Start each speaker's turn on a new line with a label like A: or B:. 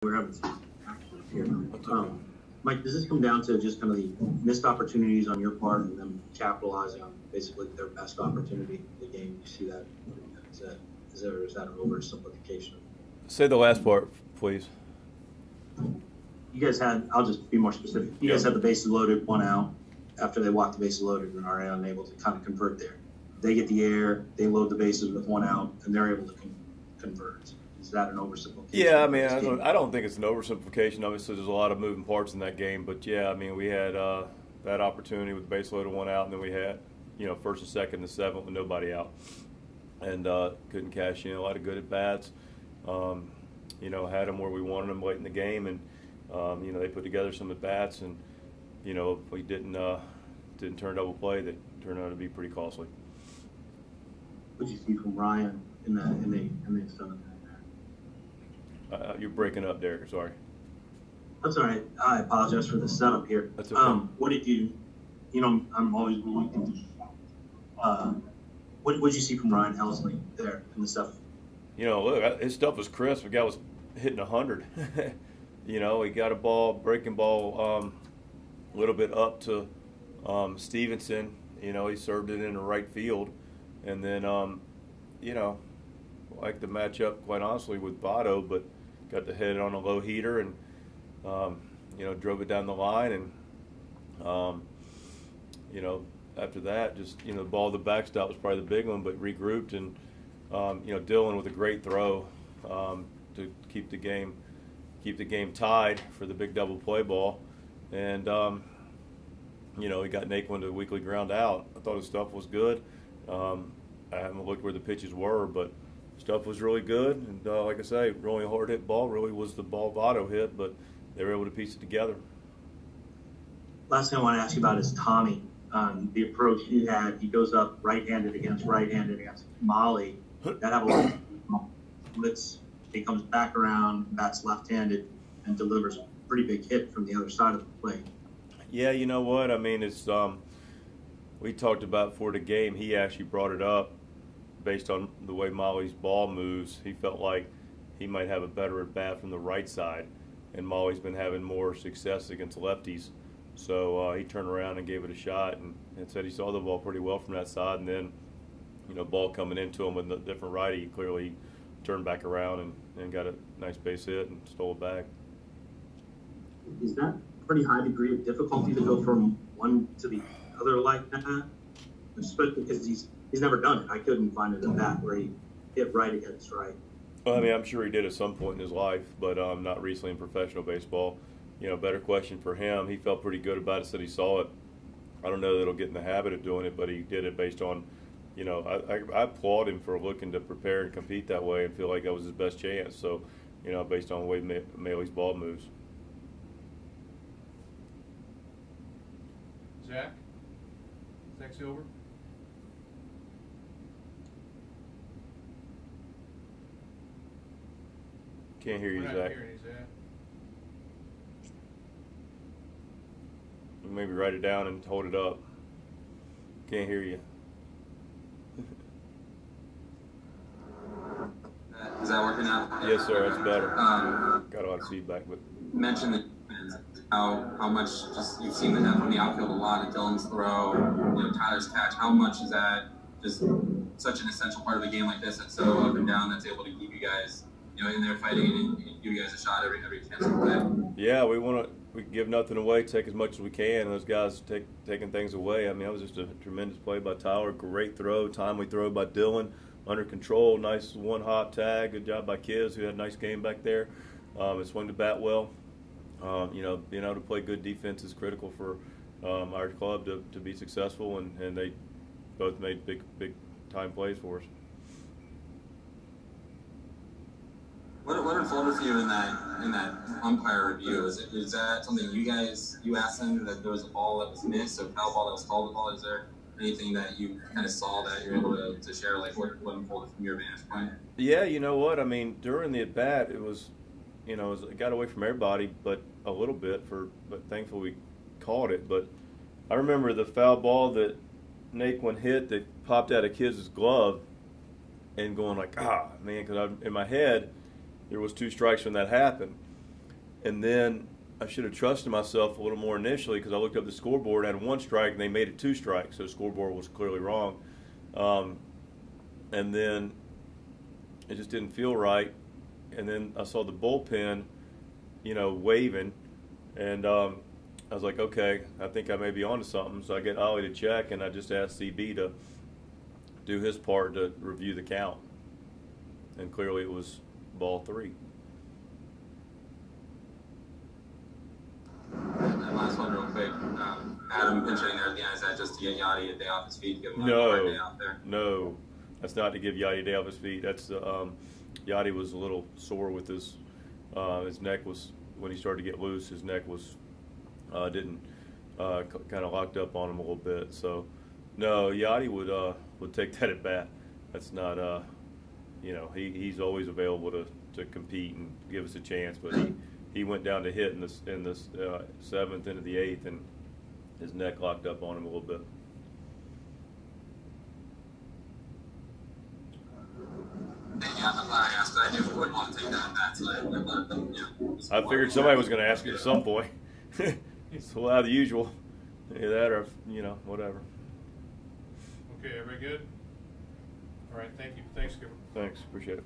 A: We're having some action here. Mike, does this come down to just kind of the missed opportunities on your part and them capitalizing on basically their best opportunity in the game? You see that? Is that an oversimplification?
B: Say the last part, please.
A: You guys had, I'll just be more specific. You guys had the bases loaded, 1 out, after they walked the bases loaded and are unable to kind of convert there. They get the air, they load the bases with 1 out, and they're able to convert. Is that an oversimplification?
B: Yeah, I mean, I don't think it's an oversimplification. Obviously, there's a lot of moving parts in that game, but yeah, I mean, we had that opportunity with the base loaded 1 out, and then we had, first and second and the seventh with nobody out, and couldn't cash in. A lot of good at bats. Had them where we wanted them late in the game, and they put together some at bats, and if we didn't turn double play, that turned out to be pretty costly.
A: What did you see from Ryan in the seventh?
B: You're breaking up, Derek. Sorry.
A: That's all right. I apologize for the setup here.
B: That's okay.
A: What did you? I'm always willing to. What did you see from Ryan Helsley there in the seventh?
B: Look, his stuff was crisp. The guy was hitting 100. He got a ball, breaking ball, a little bit up to Stevenson. He served it in the right field, and then like the matchup, quite honestly, with Votto, but got the head on a low heater and drove it down the line, and after that, just the ball the backstop was probably the big one, but regrouped, and Dylan with a great throw to keep the game tied for the big double play ball, and he got Naquin to the weekly ground out. I thought his stuff was good. I haven't looked where the pitches were, but stuff was really good, and like I say, really hard hit ball really was the ball Votto hit, but they were able to piece it together.
A: Last thing I want to ask you about is Tommy. The approach he had, he goes up right-handed against Molly. That have a lot of blitz. He comes back around, bats left-handed, and delivers a pretty big hit from the other side of the plate.
B: Yeah, you know what? I mean, it's we talked about for the game. He actually brought it up based on the way Molly's ball moves. He felt like he might have a better at bat from the right side, and Molly's been having more success against lefties. So he turned around and gave it a shot, and said he saw the ball pretty well from that side. And then, ball coming into him with a different righty, he clearly turned back around and got a nice base hit and stole it back.
A: Is that a pretty high degree of difficulty to go from one to the other like that? Especially because he's never done it. I couldn't find it at bat where he hit right against right.
B: Well, I mean, I'm sure he did at some point in his life, but not recently in professional baseball. Better question for him. He felt pretty good about it, said he saw it. I don't know that he'll get in the habit of doing it, but he did it based on, I applaud him for looking to prepare and compete that way and feel like that was his best chance. So, based on the way Maley's ball moves.
C: Zach Silver.
B: Can't hear you, Zach.
C: Hearing you, Zach.
B: Maybe write it down and hold it up. Can't hear you.
D: Is that working out?
B: Yes, sir. That's better. Got a lot of feedback, but
D: mention the how much just you've seen them from the outfield a lot of Dylan's throw, Tyler's catch. How much is that just such an essential part of a game like this that's so up and down that's able to keep you guys in there fighting and give you guys a shot every chance to play?
B: Yeah, we give nothing away, take as much as we can, and those guys taking things away. I mean, that was just a tremendous play by Tyler. Great throw, timely throw by Dylan, under control, nice one-hop tag. Good job by Kiz, who had a nice game back there. And swung the bat well. Being able to play good defense is critical for our club to be successful, and they both made big time plays for us.
D: What unfolded for you in that umpire review? Is that something you asked them, that there was a ball that was missed, a foul ball that was called a ball? Is there anything that you kind of saw that you're able to share, like what unfolded from your vantage point?
B: Yeah, you know what? I mean, during the at bat, it was, it got away from everybody, but a little bit. But thankfully we caught it. But I remember the foul ball that Naquin hit that popped out of Kiz's glove, and going like, man, because in my head there was 2 strikes when that happened, And then I should have trusted myself a little more initially because I looked up the scoreboard, had 1 strike, and they made it 2 strikes. So the scoreboard was clearly wrong. And then it just didn't feel right. And then I saw the bullpen, waving, and I was like, okay, I think I may be onto something. So I get Ollie to check, and I just asked CB to do his part to review the count. And clearly it was ball 3.
D: And last one real quick. Adam pinching there at the end, is that just to get Yadi a day off his feet, give him a day out there?
B: No, that's not to give Yadi a day off his feet. That's Yadi was a little sore with his neck was, when he started to get loose, his neck was kind of locked up on him a little bit. So no, Yadi would take that at bat. That's not he's always available to compete and give us a chance, but he went down to hit in the 7th into the 8th, and his neck locked up on him a little bit.
D: Yeah, I'm glad I asked. I knew we wouldn't want to take that at bat, so I let them,
B: I figured somebody was going to ask it at some point. So the usual. Either that or, whatever.
C: Okay, everybody good? All right, thank you. Thanks, Skipper.
B: Thanks, appreciate it.